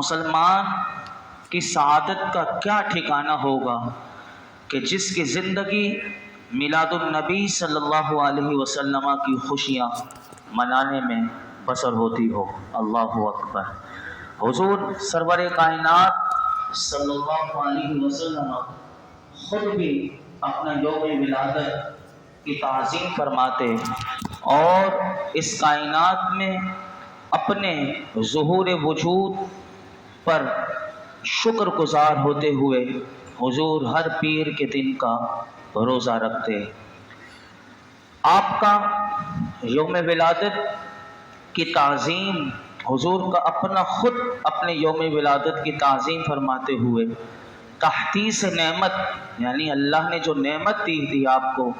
مسلمان کی سعادت کا کیا ٹھکانہ ہوگا کہ جس کی زندگی میلاد النبی صلی اللہ علیہ وسلم کی خوشیاں منانے میں بسر ہوتی ہو۔ اللہ اکبر۔ حضور سرور کائنات صلی اللہ علیہ وسلم خود بھی اپنا یوم ولادت کی تعظیم فرماتے اور اس کائنات میں اپنے ظہور وجود پر شکر گزار ہوتے ہوئے حضور ہر پیر کے دن کا روزہ رکھتے۔ آپ کا یوم ولادت کی تعظیم حضور کا اپنے یوم ولادت کی تعظیم فرماتے ہوئے تحدیث نعمت، یعنی اللہ نے جو نعمت دی تھی آپ کو،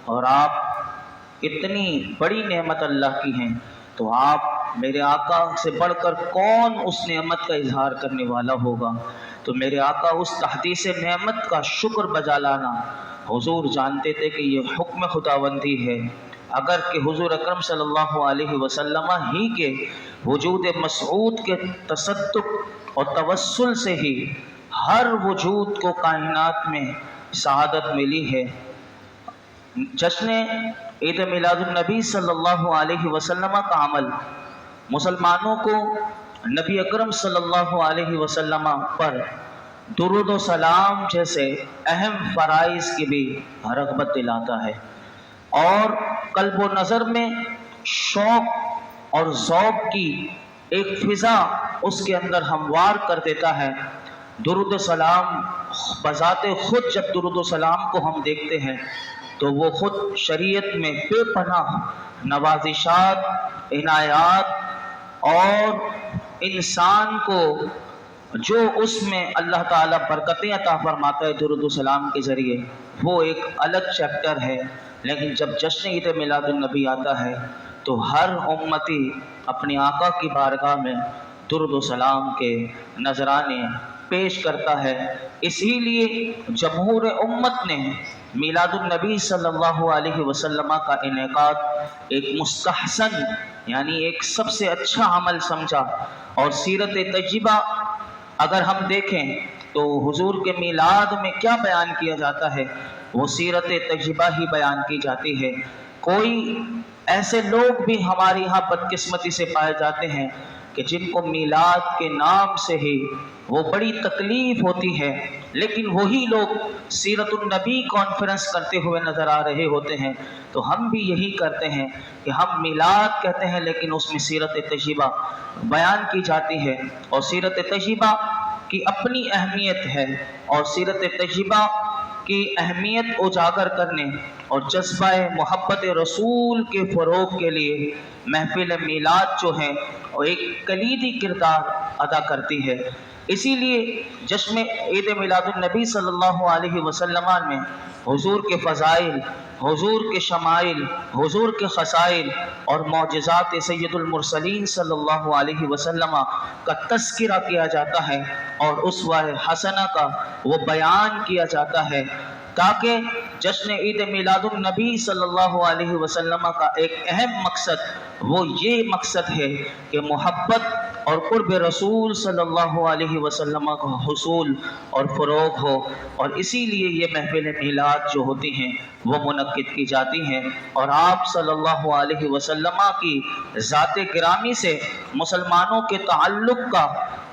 اور آپ اتنی بڑی نعمت اللہ کی ہیں، تو آپ میرے آقا سے بڑھ کر کون اس نعمت کا اظہار کرنے والا ہوگا؟ تو میرے آقا اس تحدیث نعمت کا شکر بجا لانا حضور جانتے تھے کہ یہ حکم خداوندی ہے۔ اگر کہ حضور اکرم صلی اللہ علیہ وسلم ہی کے وجود مسعود کے تصدق اور توسل سے ہی ہر وجود کو کائنات میں سعادت ملی ہے۔ جشن عید میلاد النبی صلی اللہ علیہ وسلم کا عمل مسلمانوں کو نبی اکرم صلی اللہ علیہ وسلم پر درود و سلام جیسے اہم فرائض کی بھی رغبت دلاتا ہے، اور قلب و نظر میں شوق اور ذوق کی ایک فضا اس کے اندر ہموار کر دیتا ہے۔ درود و سلام بذات خود، جب درود و سلام کو ہم دیکھتے ہیں تو وہ خود شریعت میں بے پناہ نوازشات، عنایات، اور انسان کو جو اس میں اللہ تعالیٰ برکتیں عطا فرماتا ہے درود و سلام کے ذریعے، وہ ایک الگ چیپٹر ہے۔ لیکن جب جشن عید میلاد النبی آتا ہے تو ہر امتی اپنے آقا کی بارگاہ میں درود و سلام کے نذرانے پیش کرتا ہے۔ اسی لیے جمہور امت نے میلاد النبی صلی اللہ علیہ وسلم کا انعقاد ایک مستحسن، یعنی ایک سب سے اچھا عمل سمجھا، اور سیرت طیبہ اگر ہم دیکھیں تو حضور کے میلاد میں کیا بیان کیا جاتا ہے، وہ سیرت طیبہ ہی بیان کی جاتی ہے۔ کوئی ایسے لوگ بھی ہمارے یہاں بدقسمتی سے پائے جاتے ہیں کہ جن کو میلاد کے نام سے ہی وہ بڑی تکلیف ہوتی ہے، لیکن وہی لوگ سیرت النبی کانفرنس کرتے ہوئے نظر آ رہے ہوتے ہیں۔ تو ہم بھی یہی کرتے ہیں کہ ہم میلاد کہتے ہیں لیکن اس میں سیرت طیبہ بیان کی جاتی ہے، اور سیرت طیبہ کی اپنی اہمیت ہے، اور سیرت طیبہ کی اہمیت اجاگر کرنے اور جذبہ محبت رسول کے فروغ کے لیے محفل میلاد جو ہے وہ ایک کلیدی کردار ادا کرتی ہے۔ اسی لیے جشن عید میلاد النبی صلی اللہ علیہ وسلم میں حضور کے فضائل، حضور کے شمائل، حضور کے خصائل اور معجزات سید المرسلین صلی اللہ علیہ وسلم کا تذکرہ کیا جاتا ہے، اور اسوہ حسنہ کا وہ بیان کیا جاتا ہے، تاکہ جشن عید میلاد النبی صلی اللہ علیہ وسلم کا ایک اہم مقصد وہ یہ مقصد ہے کہ محبت اور قرب رسول صلی اللہ علیہ وسلم کا حصول اور فروغ ہو، اور اسی لیے یہ محفل میلاد جو ہوتی ہیں وہ منعقد کی جاتی ہیں۔ اور آپ صلی اللہ علیہ وسلم کی ذات گرامی سے مسلمانوں کے تعلق کا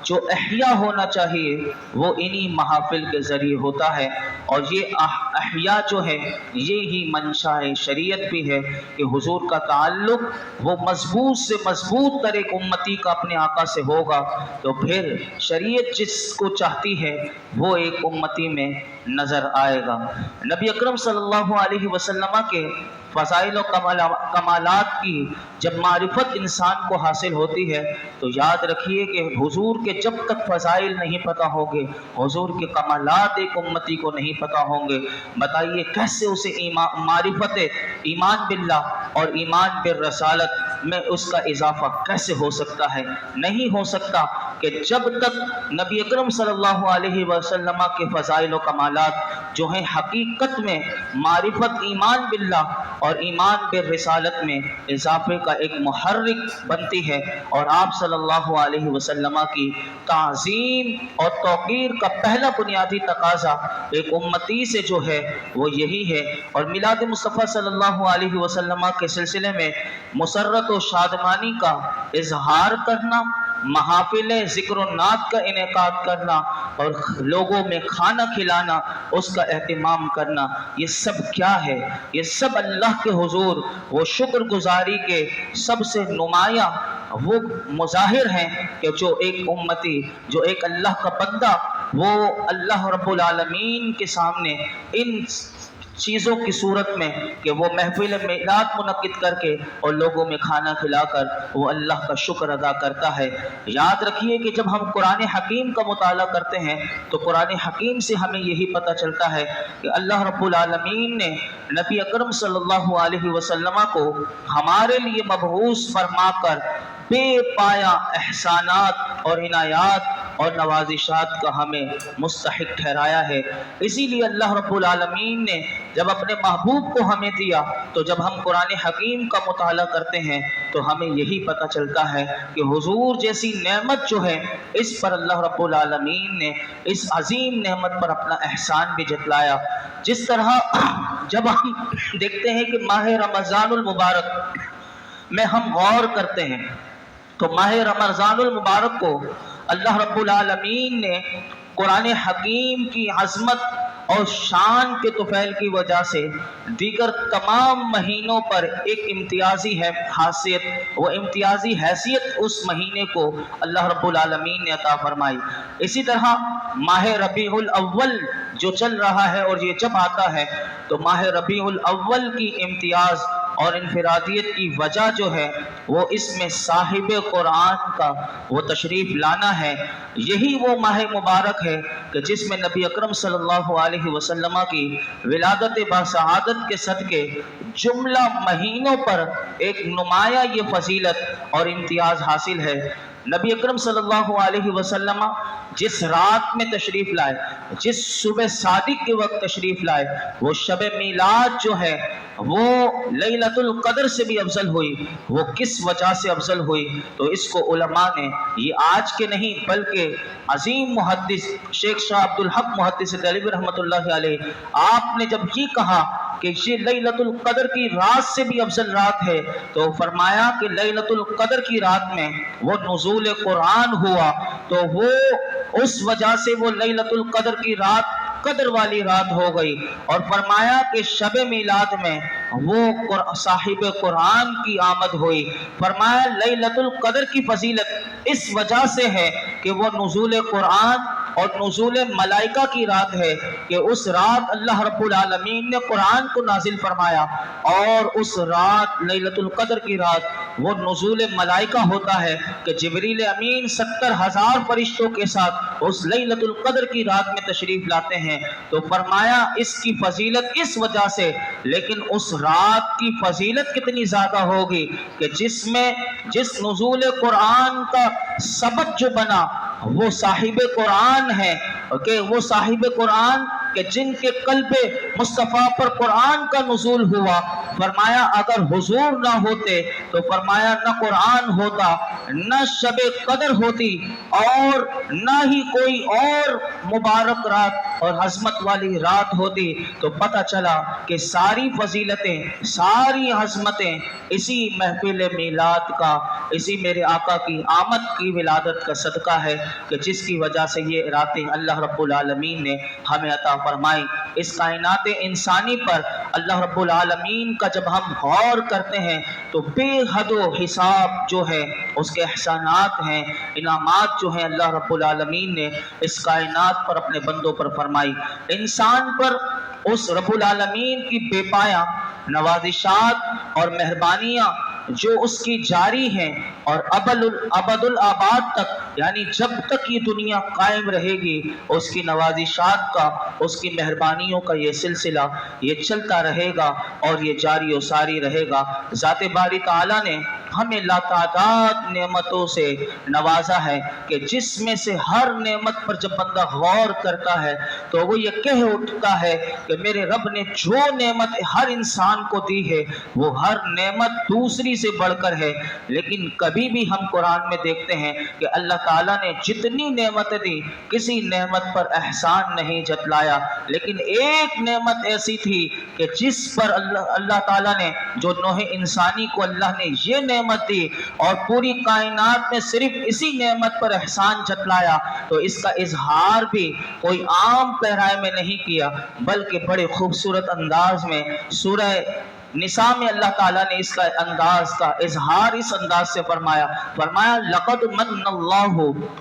جو احیاء ہونا چاہیے وہ انہی محافل کے ذریعے ہوتا ہے، اور یہ احیاء جو ہے یہی منشاء شریعت بھی ہے کہ حضور کا تعلق وہ مضبوط سے مضبوط تر ایک امتی کا اپنے آقا سے ہوگا، تو پھر شریعت جس کو چاہتی ہے وہ ایک امتی میں نظر آئے گا۔ نبی اکرم صلی اللہ علیہ وسلم کے فضائل و کمالات کی جب معرفت انسان کو حاصل ہوتی ہے تو یاد رکھیے کہ حضور کے جب تک فضائل نہیں پتہ ہوں گے، حضور کے کمالات ایک امتی کو نہیں پتہ ہوں گے، بتائیے کیسے اسے معرفت ایمان باللہ اور ایمان بالرسالت میں اس کا اضافہ کیسے ہو سکتا ہے؟ نہیں ہو سکتا کہ جب تک نبی اکرم صلی اللہ علیہ وسلم کے فضائل و کمالات جو ہیں حقیقت میں معرفت ایمان باللہ اور ایمان بالرسالت میں اضافے کا ایک محرک بنتی ہے، اور آپ صلی اللہ علیہ وسلم کی تعظیم اور توقیر کا پہلا بنیادی تقاضا ایک امتی سے جو ہے وہ یہی ہے۔ اور میلاد مصطفیٰ صلی اللہ علیہ وسلم کے سلسلے میں مسرت و شادمانی کا اظہار کرنا، محافل ذکر و نعت کا انعقاد کرنا اور لوگوں میں کھانا کھلانا، اس کا اہتمام کرنا، یہ سب کیا ہے؟ یہ سب اللہ کے حضور وہ شکر گزاری کے سب سے نمایاں وہ مظاہر ہیں کہ جو ایک امتی، جو ایک اللہ کا بندہ، وہ اللہ رب العالمین کے سامنے ان چیزوں کی صورت میں کہ وہ محفل میلاد منعقد کر کے اور لوگوں میں کھانا کھلا کر وہ اللہ کا شکر ادا کرتا ہے۔ یاد رکھیے کہ جب ہم قرآن حکیم کا مطالعہ کرتے ہیں تو قرآن حکیم سے ہمیں یہی پتہ چلتا ہے کہ اللہ رب العالمین نے نبی اکرم صلی اللہ علیہ وسلم کو ہمارے لیے مبعوث فرما کر بے پایا احسانات اور عنایات اور نوازشات کا ہمیں مستحق ٹھہرایا ہے۔ اسی لیے اللہ رب العالمین نے جب اپنے محبوب کو ہمیں دیا تو جب ہم قرآن حکیم کا مطالعہ کرتے ہیں تو ہمیں یہی پتہ چلتا ہے کہ حضور جیسی نعمت جو ہے اس پر اللہ رب العالمین نے اس عظیم نعمت پر اپنا احسان بھی جتلایا۔ جس طرح جب ہم دیکھتے ہیں کہ ماہ رمضان المبارک میں ہم غور کرتے ہیں تو ماہ رمضان المبارک کو اللہ رب العالمین نے قرآن حکیم کی عظمت اور شان کے طفیل کی وجہ سے دیگر تمام مہینوں پر ایک امتیازی حیثیت، وہ امتیازی حیثیت اس مہینے کو اللہ رب العالمین نے عطا فرمائی۔ اسی طرح ماہ ربیع الاول جو چل رہا ہے اور یہ جب آتا ہے تو ماہ ربیع الاول کی امتیاز اور انفرادیت کی وجہ جو ہے وہ اس میں صاحب قرآن کا وہ تشریف لانا ہے۔ یہی وہ ماہ مبارک ہے کہ جس میں نبی اکرم صلی اللہ علیہ وسلم کی ولادت باسعادت کے صدقے جملہ مہینوں پر ایک نمایاں یہ فضیلت اور امتیاز حاصل ہے۔ نبی اکرم صلی اللہ علیہ وسلم جس رات میں تشریف لائے، جس صبح صادق کے وقت تشریف لائے، وہ شب میلاد جو ہے وہ لیلۃ القدر سے بھی افضل ہوئی۔ وہ کس وجہ سے افضل ہوئی؟ تو اس کو علماء نے یہ آج کے نہیں بلکہ عظیم محدث شیخ شاہ عبد الحق محدث دہلوی رحمۃ اللہ علیہ آپ نے جب یہ کہا کہ یہ لیلۃ القدر کی رات سے بھی افضل رات ہے تو فرمایا کہ لیلۃ القدر کی رات میں وہ نزول قرآن ہوا تو وہ اس وجہ سے وہ لیلۃ القدر کی رات قدر والی رات ہو گئی، اور فرمایا کہ شب میلاد میں وہ صاحب قرآن کی آمد ہوئی۔ فرمایا لیلۃ القدر کی فضیلت اس وجہ سے ہے کہ وہ نزول قرآن اور نزول ملائکہ کی رات ہے کہ اس رات اللہ رب العالمین نے قرآن کو نازل فرمایا، اور اس رات لیلۃ القدر کی رات وہ نزول ملائکہ ہوتا ہے کہ جبریل امین 70,000 فرشتوں کے ساتھ اس لیلۃ القدر کی رات میں تشریف لاتے ہیں۔ تو فرمایا اس کی فضیلت اس وجہ سے، لیکن اس رات کی فضیلت کتنی زیادہ ہوگی کہ جس نزول قرآن کا سبب جو بنا وہ صاحب قرآن ہے، کہ وہ صاحب قرآن کہ جن کے قلب مصطفیٰ پر قرآن کا نزول ہوا، فرمایا اگر حضور نہ ہوتے تو فرمایا نہ قرآن ہوتا، نہ شب قدر ہوتی، اور نہ ہی کوئی اور مبارک رات اور عظمت والی رات ہوتی۔ تو پتہ چلا کہ ساری فضیلتیں، ساری عظمتیں اسی محفل میلاد کا، اسی میرے آقا کی آمد کی ولادت کا صدقہ ہے کہ جس کی وجہ سے یہ راتیں اللہ رب العالمین نے ہمیں عطا فرمائی۔ اس کائنات انسانی پر اللہ رب العالمین کا جب ہم غور کرتے ہیں تو بے حد و حساب جو ہے اس کے احسانات ہیں، انعامات جو ہیں اللہ رب العالمین نے اس کائنات پر اپنے بندوں پر فرمائی۔ انسان پر اس رب العالمین کی بے پایا نوازشات اور مہربانیاں جو اس کی جاری ہیں اور ابد الآباد تک، یعنی جب تک یہ دنیا قائم رہے گی اس کی نوازشات کا، اس کی مہربانیوں کا یہ سلسلہ یہ چلتا رہے گا اور یہ جاری و ساری رہے گا۔ ذات باری تعالیٰ نے ہمیں لاتعداد نعمتوں سے نوازا ہے کہ جس میں سے ہر نعمت پر جب بندہ غور کرتا ہے تو وہ یہ کہہ اٹھتا ہے کہ میرے رب نے جو نعمت ہر انسان کو دی ہے وہ ہر نعمت دوسری سے بڑھ کر ہے۔ لیکن کبھی بھی ہم قرآن میں دیکھتے ہیں کہ اللہ تعالیٰ نے جتنی نعمتیں دی کسی نعمت پر احسان نہیں جتلایا، لیکن ایک نعمت ایسی تھی کہ جس پر اللہ تعالیٰ نے جو نوع انسانی کو اللہ نے یہ نعمت دی اور پوری کائنات میں صرف اسی نعمت پر احسان جتلایا، تو اس کا اظہار بھی کوئی عام پیرائے میں نہیں کیا بلکہ بڑے خوبصورت انداز میں سورہ نساء میں اللہ تعالیٰ نے اس کا انداز کا اظہار اس انداز سے فرمایا لَقَدْ مَنَّ اللَّهُ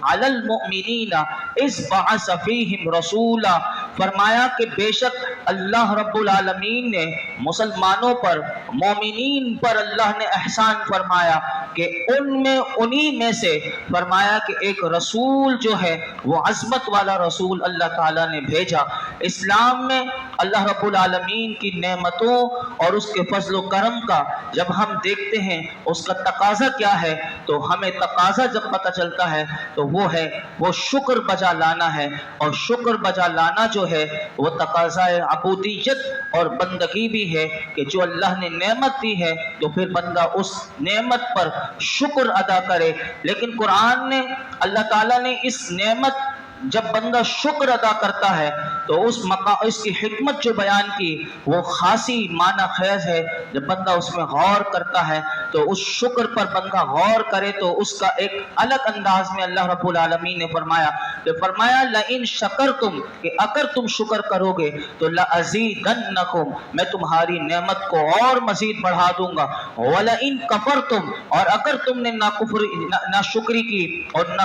عَلَى الْمُؤْمِنِينَ إِذْ بَعَثَ فِيهِمْ رَسُولًا، فرمایا کہ بے شک اللہ رب العالمین نے مسلمانوں پر، مومنین پر اللہ نے احسان فرمایا کہ انہی میں سے فرمایا کہ ایک رسول جو ہے وہ عظمت والا رسول اللہ تعالیٰ نے بھیجا۔ اسلام میں اللہ رب العالمین کی نعمتوں اور اس کے فضل و کرم کا جب ہم دیکھتے ہیں اس کا تقاضا کیا ہے تو ہمیں تقاضا جب پتہ چلتا ہے تو وہ شکر بجا لانا ہے، اور شکر بجا لانا جو ہے وہ تقاضا عبودیت اور بندگی بھی ہے کہ جو اللہ نے نعمت دی ہے تو پھر بندہ اس نعمت پر شکر ادا کرے۔ لیکن قرآن نے اللہ تعالیٰ نے اس نعمت جب بندہ شکر ادا کرتا ہے تو اس کی حکمت جو بیان کی وہ خاصی معنی خیز ہے۔ جب بندہ اس میں غور کرتا ہے تو اس شکر پر بندہ غور کرے تو اس کا ایک الگ انداز میں اللہ رب العالمین نے فرمایا لَإِن شَكَرْتُمْ کہ اگر تم شکر کرو گے تو لَأَزِيدَنَّكُمْ میں تمہاری نعمت کو اور مزید بڑھا دوں گا، وَلَئِن كَفَرْتُمْ اور اگر تم نے ناشکری کی اور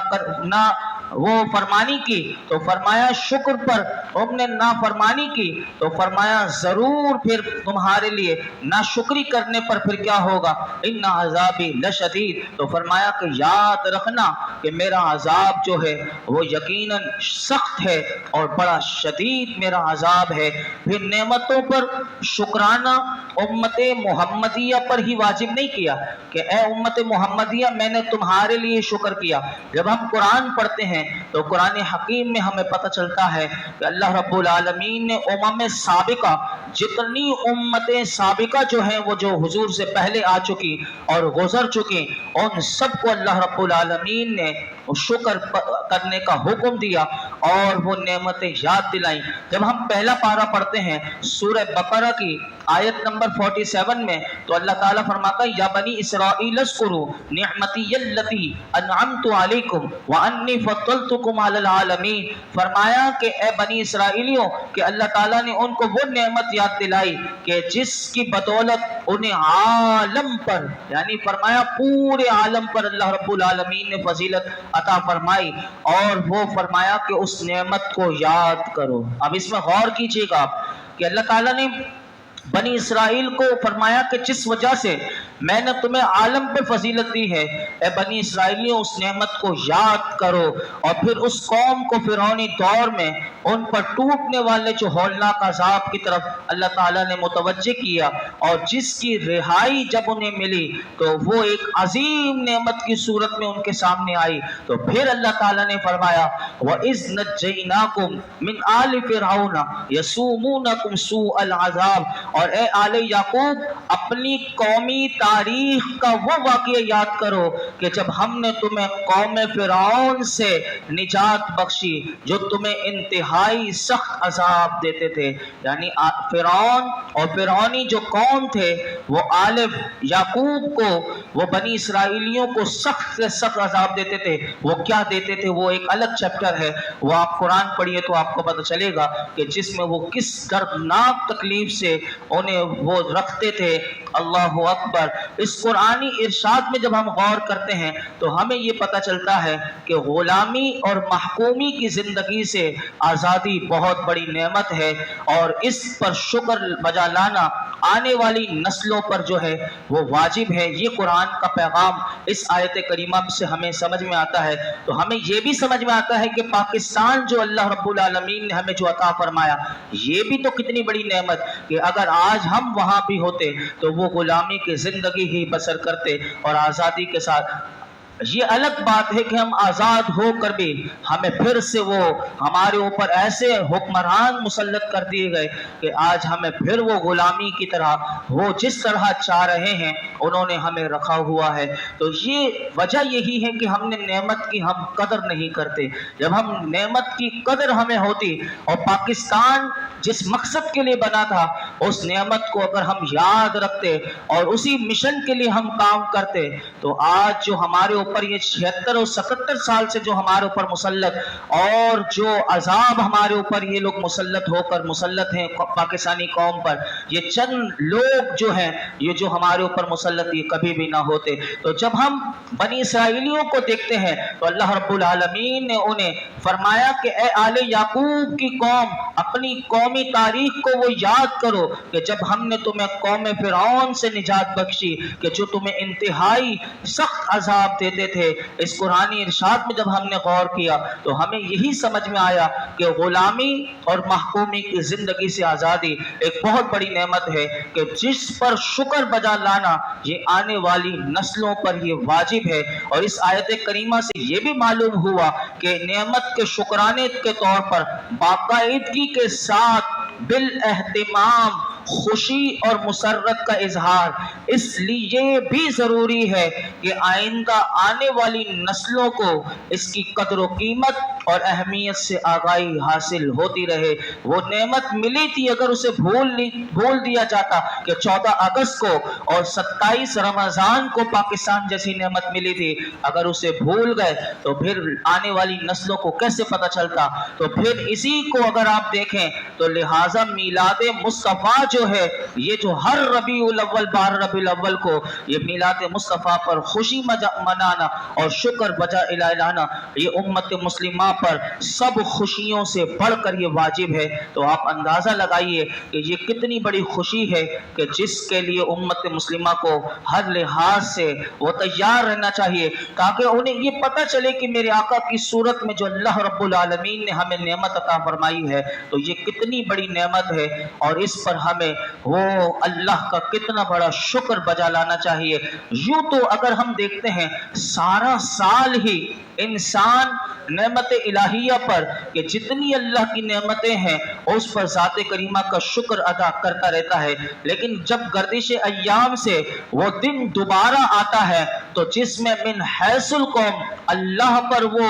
نہ وہ فرمانی کی تو فرمایا شکر پر تم نے نافرمانی کی تو فرمایا ضرور پھر تمہارے لیے ناشکری کرنے پر پھر کیا ہوگا، ان عذابی لشدید، تو فرمایا کہ یاد رکھنا کہ میرا عذاب جو ہے وہ یقیناً سخت ہے اور بڑا شدید میرا عذاب ہے۔ پھر نعمتوں پر شکرانہ امت محمدیہ پر ہی واجب نہیں کیا کہ اے امت محمدیہ میں نے تمہارے لیے شکر کیا۔ جب ہم قرآن پڑھتے ہیں تو قرآن حکیم میں ہمیں پتہ چلتا ہے کہ اللہ رب العالمین نے سابقہ جتنی امتیں سابقہ جو ہیں وہ جو حضور سے پہلے آ چکی اور گزر چکی ان سب کو اللہ رب العالمین نے شکر کرنے کا حکم دیا اور وہ نعمتیں یاد دلائیں۔ جب ہم پہلا پارہ پڑھتے ہیں سورہ بقرہ کی آیت نمبر 47 میں تو اللہ تعالیٰ فرماتا ہے یا بنی اسرائیل اذکروا نعمتی التی انعمت علیکم وانی فضلتکم علی العالمین، فرمایا کہ اے بنی اسرائیلیوں کہ اللہ تعالیٰ نے ان کو وہ نعمت یاد دلائی کہ جس کی بدولت انہیں عالم پر یعنی فرمایا پورے عالم پر اللہ رب العالمین نے فضیلت عطا فرمائی، اور وہ فرمایا کہ اس نعمت کو یاد کرو۔ اب اس میں غور کیجئے گا کہ اللہ تعالیٰ نے بنی اسرائیل کو فرمایا کہ جس وجہ سے میں نے تمہیں عالم پہ فضیلت دی ہے اے بنی اسرائیلیوں اس نعمت کو یاد کرو، اور پھر اس قوم کو فرعونی دور میں ان پر ٹوٹنے والے جو ہولناک عذاب کی طرف اللہ تعالیٰ نے متوجہ کیا، اور جس کی رہائی جب انہیں ملی تو وہ ایک عظیم نعمت کی صورت میں ان کے سامنے آئی، تو پھر اللہ تعالیٰ نے فرمایا وَإِذْ نَجَّيْنَاكُمْ مِنْ آلِ فِرْعَوْنَ يَسُومُونَكُمْ سُوءَ الْعَذَابِ، اور اے آل یعقوب اپنی قومی تاریخ کا وہ واقعہ یاد کرو کہ جب ہم نے تمہیں قوم فرعون سے نجات بخشی جو تمہیں انتہائی سخت عذاب دیتے تھے، یعنی فرعون اور فرعونی جو قوم تھے وہ آل یعقوب کو وہ بنی اسرائیلیوں کو سخت سے سخت عذاب دیتے تھے۔ وہ کیا دیتے تھے وہ ایک الگ چیپٹر ہے، وہ آپ قرآن پڑھیے تو آپ کو پتہ چلے گا کہ جس میں وہ کس دردناک تکلیف سے انہیں وہ رکھتے تھے۔ اللہ اکبر۔ اس قرآنی ارشاد میں جب ہم غور کرتے ہیں تو ہمیں یہ پتہ چلتا ہے کہ غلامی اور محکومی کی زندگی سے آزادی بہت بڑی نعمت ہے، اور اس پر شکر بجا لانا آنے والی نسلوں پر جو ہے وہ واجب ہے۔ یہ قرآن کا پیغام اس آیت کریمہ سے ہمیں سمجھ میں آتا ہے۔ تو ہمیں یہ بھی سمجھ میں آتا ہے کہ پاکستان جو اللہ رب العالمین نے ہمیں جو عطا فرمایا یہ بھی تو کتنی بڑی نعمت کہ اگر آج ہم وہاں بھی ہوتے تو وہ غلامی کی زندگی ہی بسر کرتے اور آزادی کے ساتھ. یہ الگ بات ہے کہ ہم آزاد ہو کر بھی ہمیں پھر سے وہ ہمارے اوپر ایسے حکمران مسلط کر دیے گئے کہ آج ہمیں پھر وہ غلامی کی طرح وہ جس طرح چاہ رہے ہیں انہوں نے ہمیں رکھا ہوا ہے. تو یہ وجہ یہی ہے کہ ہم نے نعمت کی ہم قدر نہیں کرتے. جب ہم نعمت کی قدر ہمیں ہوتی اور پاکستان جس مقصد کے لیے بنا تھا اس نعمت کو اگر ہم یاد رکھتے اور اسی مشن کے لیے ہم کام کرتے تو آج جو ہمارے اوپر یہ 76 اور 77 سال سے جو ہمارے اوپر مسلط اور جو عذاب ہمارے اوپر یہ لوگ مسلط ہیں پاکستانی قوم پر، یہ چند لوگ جو ہیں یہ جو ہمارے اوپر مسلط یہ کبھی بھی نہ ہوتے. تو جب ہم بنی اسرائیلیوں کو دیکھتے ہیں تو اللہ رب العالمین نے انہیں فرمایا کہ اے آل یعقوب کی قوم، اپنی قومی تاریخ کو وہ یاد کرو کہ جب ہم نے تمہیں قوم فرعون سے نجات بخشی کہ جو تمہیں انتہائی سخت عذاب دیتے تھے. اس قرآنی ارشاد میں جب ہم نے غور کیا تو ہمیں یہی سمجھ میں آیا کہ غلامی اور محکومی کی زندگی سے آزادی ایک بہت بڑی نعمت ہے کہ جس پر شکر بجا لانا یہ آنے والی نسلوں پر یہ واجب ہے. اور اس آیت کریمہ سے یہ بھی معلوم ہوا کہ نعمت کے شکرانے کے طور پر باقاعدگی کے ساتھ بالاہتمام خوشی اور مسرت کا اظہار اس لیے بھی ضروری ہے کہ آئندہ آنے والی نسلوں کو اس کی قدر و قیمت اور اہمیت سے آگاہی حاصل ہوتی رہے. وہ نعمت ملی تھی اگر اسے بھول دیا جاتا کہ 14 اگست کو اور 27 رمضان کو پاکستان جیسی نعمت ملی تھی، اگر اسے بھول گئے تو پھر آنے والی نسلوں کو کیسے پتہ چلتا. تو پھر اسی کو اگر آپ دیکھیں تو لہٰذا میلاد مصطفیٰ جو ہے یہ جو ہر ربیع الاول 12 ربیع الاول کو یہ میلاد مصطفیٰ پر خوشی منانا اور شکر بجا لانا یہ امت مسلمہ پر سب خوشیوں سے بڑھ کر یہ واجب ہے. تو آپ اندازہ لگائیے کہ یہ کتنی بڑی خوشی ہے کہ جس کے لیے امت مسلمہ کو ہر لحاظ سے وہ تیار رہنا چاہیے تاکہ انہیں یہ پتہ چلے کہ میرے آقا کی صورت میں جو اللہ رب العالمین نے ہمیں نعمت عطا فرمائی ہے تو یہ کتنی بڑی نعمت ہے اور اس پر ہمیں وہ اللہ کا کتنا بڑا شکر بجا لانا چاہیے. یوں تو اگر ہم دیکھتے ہیں سارا سال ہی انسان نعمت الہیہ پر کہ جتنی اللہ کی نعمتیں ہیں اس پر ذات کریمہ کا شکر ادا کرتا رہتا ہے، لیکن جب گردش ایام سے وہ دن دوبارہ آتا ہے تو جس میں من حیث القوم اللہ پر وہ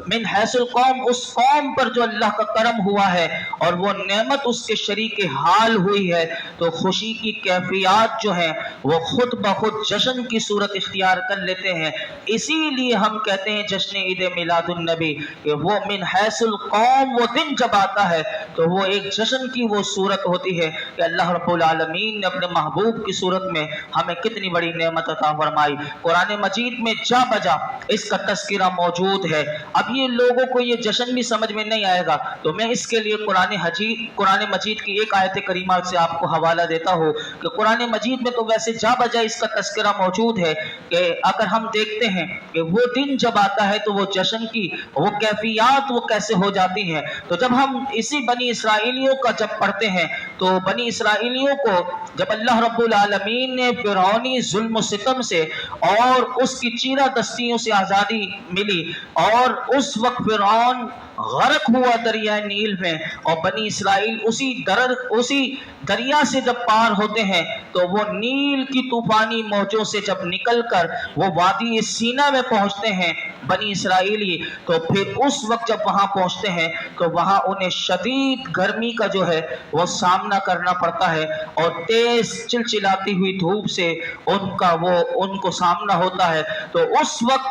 من حیث القوم اس قوم پر جو اللہ کا کرم ہوا ہے اور وہ نعمت اس کے شریک حال ہوئی ہے تو خوشی کی کیفیات جو ہیں وہ خود بخود جشن کی صورت اختیار کر لیتے ہیں. اسی لیے ہم کہتے ہیں جشن عید میلاد النبی کہ وہ من حیث القوم وہ دن جب آتا ہے تو وہ ایک جشن کی وہ صورت ہوتی ہے کہ اللہ رب العالمین نے اپنے محبوب کی صورت میں ہمیں کتنی بڑی نعمت عطا فرمائی. قرآن مجید میں جا بجا اس کا تذکرہ موجود ہے. اب یہ لوگوں کو یہ جشن بھی سمجھ میں نہیں آئے گا تو میں اس کے لیے قرآن مجید کی ایک آیت کریمہ سے آپ کو حوالہ دیتا ہوں کہ قرآن مجید میں تو ویسے جا بجا اس کا تذکرہ موجود ہے کہ اگر ہم دیکھتے ہیں کہ وہ دن جب آتا ہے تو وہ جشن کی وہ کیفیات وہ کیسے ہو جاتی ہیں. تو جب ہم اسی بنی اسرائیلیوں کا جب پڑھتے ہیں تو بنی اسرائیلیوں کو جب اللہ رب العالمین نے فرعونی ظلم و ستم سے اور اس کی چیرہ دستیوں سے آزادی ملی اور اس وقت فرعون غرق ہوا دریائے نیل میں اور بنی اسرائیل اسی دریا سے جب پار ہوتے ہیں تو وہ نیل کی طوفانی موجوں سے جب نکل کر وہ وادی سینا میں پہنچتے ہیں بنی اسرائیلی تو پھر اس وقت جب وہاں پہنچتے ہیں تو وہاں انہیں شدید گرمی کا جو ہے وہ سامنا کرنا پڑتا ہے اور تیز چلچلاتی ہوئی دھوپ سے ان کو سامنا ہوتا ہے. تو اس وقت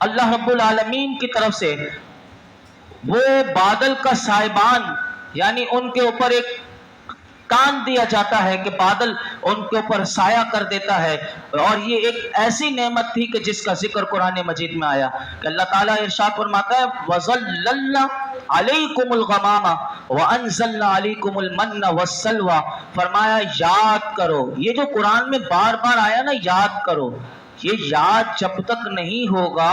اللہ رب العالمین کی طرف سے وہ بادل کا سائبان یعنی ان کے اوپر ایک کان دیا جاتا ہے کہ بادل ان کے اوپر سایہ کر دیتا ہے. اور یہ ایک ایسی نعمت تھی کہ جس کا ذکر قرآن مجید میں آیا کہ اللہ تعالیٰ ارشاد فرماتا ہے وَظَلَّلْنَا عَلَيْكُمُ الْغَمَامَ وَأَنزَلْنَا عَلَيْكُمُ الْمَنَّ وَالسَّلْوَىٰ. فرمایا یاد کرو. یہ جو قرآن میں بار بار آیا نا یاد کرو، یہ یاد جب تک نہیں ہوگا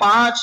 5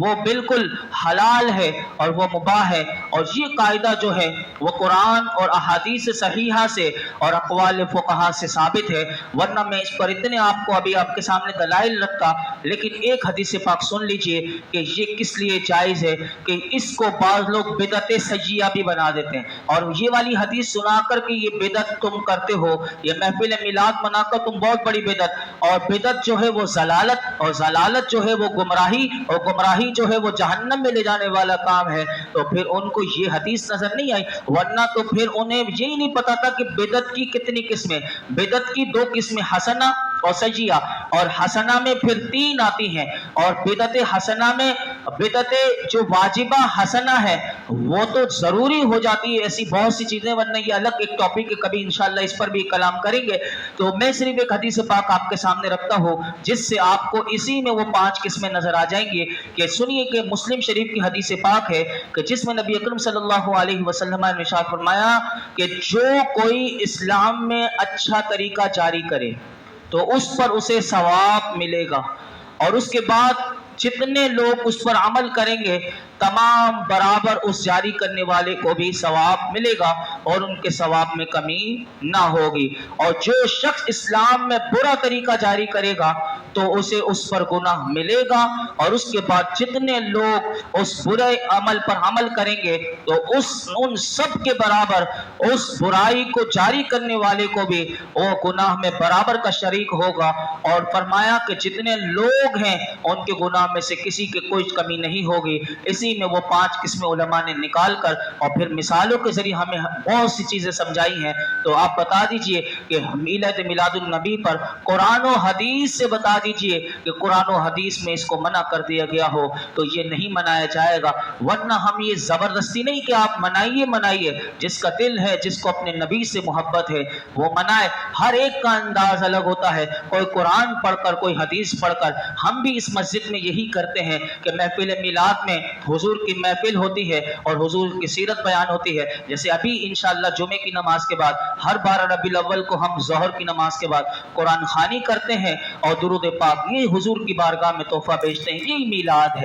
وہ بالکل حلال ہے اور وہ مباح ہے، اور یہ قاعدہ جو ہے وہ قرآن اور احادیث صحیحہ سے اور اقوال فقہا سے ثابت ہے، ورنہ میں اس پر اتنے آپ کو ابھی آپ کے سامنے دلائل رکھتا، لیکن ایک حدیث پاک سن لیجئے کہ یہ کس لیے جائز ہے کہ اس کو بعض لوگ بدعت سیئہ بھی بنا دیتے ہیں، اور یہ والی حدیث سنا کر کہ یہ بدعت تم کرتے ہو، یہ محفل میلاد منا کر تم بہت بڑی بدعت، اور بدعت جو ہے وہ ضلالت، اور ضلالت جو ہے وہ گمراہی، اور گمراہی جو ہے وہ جہنم میں لے جانے والا کام ہے، تو پھر ان کو یہ حدیث نظر نہیں آئی، ورنہ تو پھر انہیں یہی نہیں پتا تھا کہ بدعت کی کتنی قسمیں، بدعت کی 2 قسمیں حسنہ اور سیئہ، اور حسنہ میں پھر 3 آتی ہیں، اور بدعت حسنہ میں بدعت جو واجبہ حسنہ ہے وہ تو ضروری ہو جاتی ہے، ایسی بہت سی چیزیں، ورنہ یہ الگ ایک ٹاپک ہے، کبھی انشاءاللہ اس پر بھی کلام کریں گے، تو میں صرف ایک حدیث پاک آپ کے سامنے رکھتا ہوں جس سے آپ کو اسی میں وہ 5 قسمیں نظر آ جائیں گے، کہ سنیے کہ مسلم شریف کی حدیث پاک ہے کہ جس میں نبی اکرم صلی اللہ علیہ وسلم نے ارشاد فرمایا کہ جو کوئی اسلام میں اچھا طریقہ جاری کرے تو اس پر اسے ثواب ملے گا، اور اس کے بعد جتنے لوگ اس پر عمل کریں گے تمام برابر اس جاری کرنے والے کو بھی ثواب ملے گا اور ان کے ثواب میں کمی نہ ہوگی، اور جو شخص اسلام میں برا طریقہ جاری کرے گا تو اسے اس پر گناہ ملے گا، اور اس کے بعد جتنے لوگ اس برے عمل پر عمل کریں گے تو ان سب کے برابر اس برائی کو جاری کرنے والے کو بھی وہ گناہ میں برابر کا شریک ہوگا، اور فرمایا کہ جتنے لوگ ہیں ان کے گناہ میں سے کسی کے کوئی کمی نہیں ہوگی۔ اسی میں وہ 5 قسمیں علماء نے نکال کر اور پھر مثالوں کے ذریعے ہمیں بہت سی چیزیں سمجھائی ہیں، تو آپ بتا دیجئے کہ میلاد النبی پر قرآن و حدیث سے بتا دیجئے کہ قرآن و حدیث میں اس کو منع کر دیا گیا ہو تو یہ نہیں منایا جائے گا، ورنہ ہم یہ زبردستی نہیں کہ آپ منائیے، جس کا دل ہے، جس کو اپنے نبی سے محبت ہے وہ منائے، ہر ایک کا انداز الگ ہوتا ہے، کوئی قرآن پڑھ کر کوئی حدیث پڑھ کر، ہم بھی اس مسجد میں یہی کرتے ہیں کہ محفل میلاد میں حضور کی محفل ہوتی ہے اور حضور کی سیرت بیان ہوتی ہے، جیسے ابھی انشاءاللہ جمعے کی نماز کے بعد ہر 12 ربیع الاول کو ہم ظہر کی نماز کے بعد قرآن خوانی کرتے ہیں اور درود پاک یہ حضور کی بارگاہ میں تحفہ بیچتے ہیں، یہی میلاد ہے۔